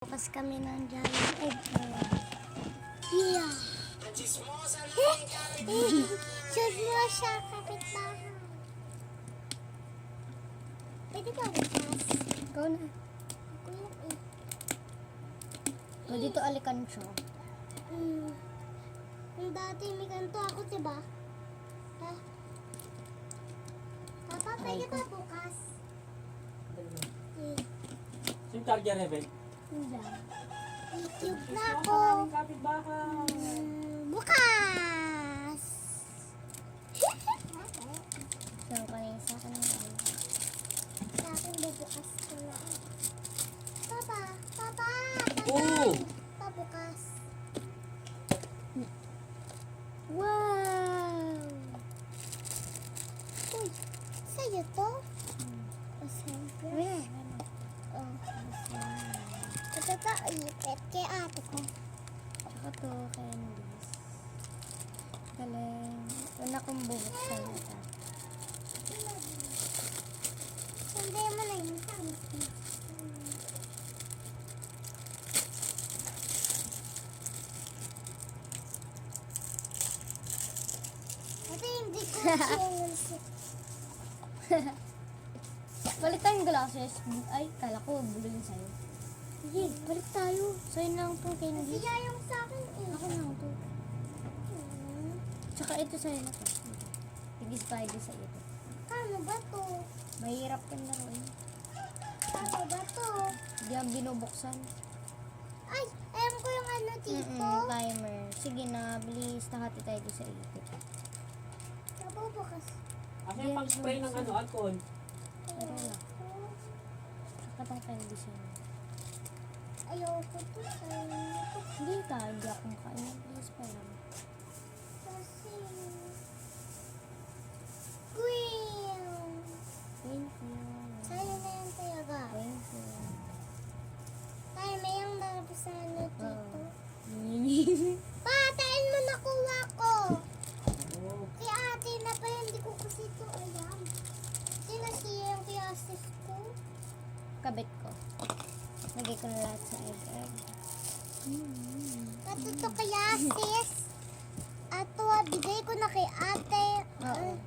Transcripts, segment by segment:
Bukas kami ng Giant Egg. Yeah. Shoot mo siya, kapitbahay. Pwede ka bukas? Ikaw na. Ako yun eh. O, dito alikan siya. Yung dati may ganito ako, diba? Ha? Papa, pwede ka bukas? Yung charger, Rebel. YouTube na ako. Bukas! So, kanina sa akin na lang. Sa akin bubukas ko na. Papa! Oo! Pabukas. Wow! Uy, sa'yo to? O sa'yo? Ayan. Oh. Ito to, ipit kay ate ko. Tsaka to, candies. Galing. Una kong bubuksan ito. Sunday mo na yun. Ate, hindi ko channels. Balik tayong glasses. Ay, kala ko bulo yun sa'yo. Sige, balik tayo. Sa'yo na lang itong candies. Siya yung sa akin eh. Ako na ito. Tsaka ito sa'yo na to. Tig-spider sa ito. Kano ba to? Mahirap yung laruin. Kano ba to? Hindi ang binubuksan. Ay, alam ko yung ano dito. Timer. Sige na, bilis. Nakati tayo doon sa ipit. Nabubukas. Kasi yung pag-spray ng alcohol. Pero wala. Tsaka itong candies yun. Ayoko to. Ayoko. Hindi tayo. Hindi ako makain. Bilis pa lang. Kasi... Green! Thank you. Sa'yo na yan talaga. Thank you. Tayo, may yung nalabas na ano dito. Oo. Pa, tayo mo nakuha ko. Oo. Kay ate na pa yun, hindi ko kasi ito alam. Kasi nasiya yung kiyasis ko. Kabit ko. Lagay ko na lahat sa egg. Ito to kiyasis. At to, bigay ko na kay ate. Oo.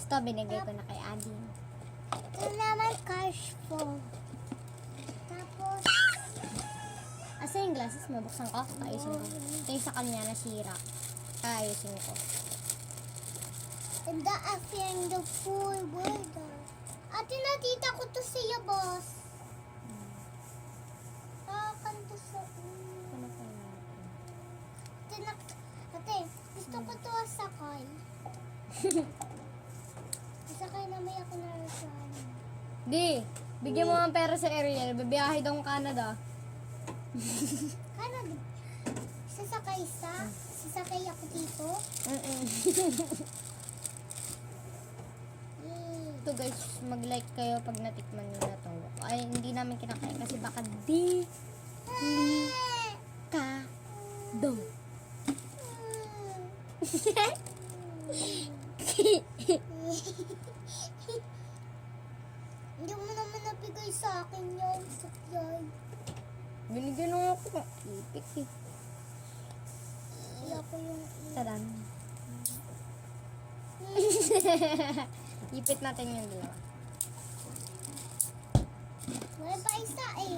Ito, binigay ko na kay Adin. Ito naman cash flow. Tapos, Asa yung glasses mo? Buksan ko? Ayusin ko. Ito yung sa kanya nasira. Ayusin ko. and the affair the full world. Ate, natita ko to siya, boss. Kakanto sa... Ano pa yun? Ate, gusto ko to sakay. Sakay na may ako na reklamo. Di! Bigyan mo ng pera sa Ariel. Babiyahe daw Canada. Kano, sasakay ako dito. Ito guys, mag-like kayo pag natikman nyo na to. Ay, hindi namin kinakain kasi baka di ka do. Hindi mo naman nabigay sa akin yung supply. Binigyan mo ako ng ipik eh. Iya ko yung... Tadan. Ipit natin yung dalawa. Wala pa isa eh.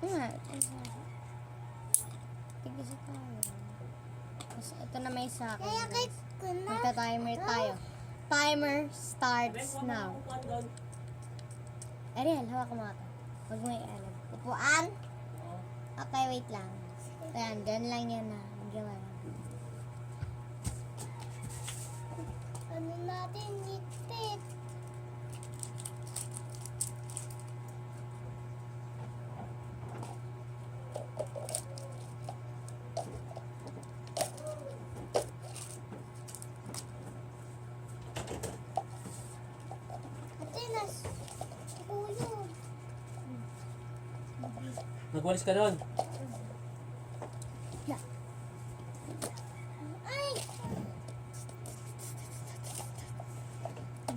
Nga, tigisa tayo. Tapos ito na may sa akin. Kaya kay ko na. Magta-timer tayo. Timer starts now. Ariel, hawak mo ako. Huwag mo i-alam. Upuan? Okay, wait lang. Ayan, dyan lang yan na. Medyo lang. Ano natin nitpit? Ate, kuyo. Nagwalis ka doon. Ay!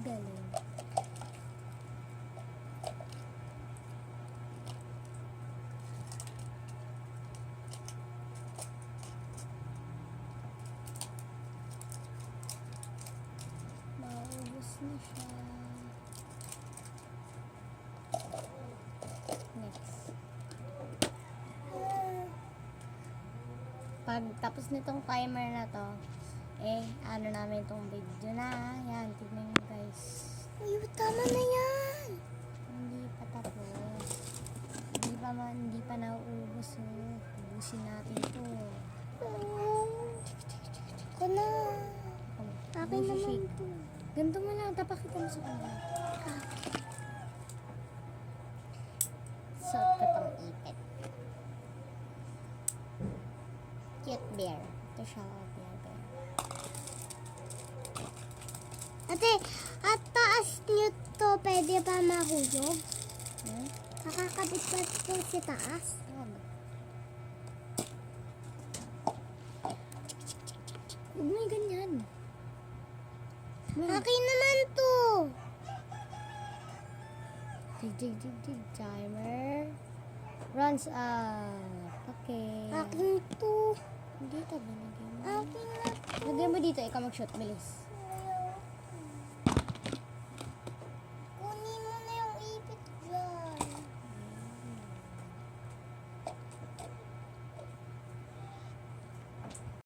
Galing. na siya. Next. Pag tapos nitong timer na to, eh, ano namin itong video na. Yan, tignan nyo guys. Uy, tama na yan. Hindi pa tapos. Hindi pa nauubos. Oh. Ubusin natin to. Ako na. Akin naman to. Ganito mo lang, tapakita mo sa kanila. Suot ko tong ipit. Cute bear. Ito siya, bear. Ate, at taas niyo to, pwede pa mahulog? Hmm? Nakakabit pa po si taas? Huwag. Huwag mo yung ganyan. Akin naman to. Dig. Timer. Runs up. Okay. Akin to. Dito ba? Lagyan mo. Akin na. Lagyan mo dito. Ikaw mag-shoot. Bilis.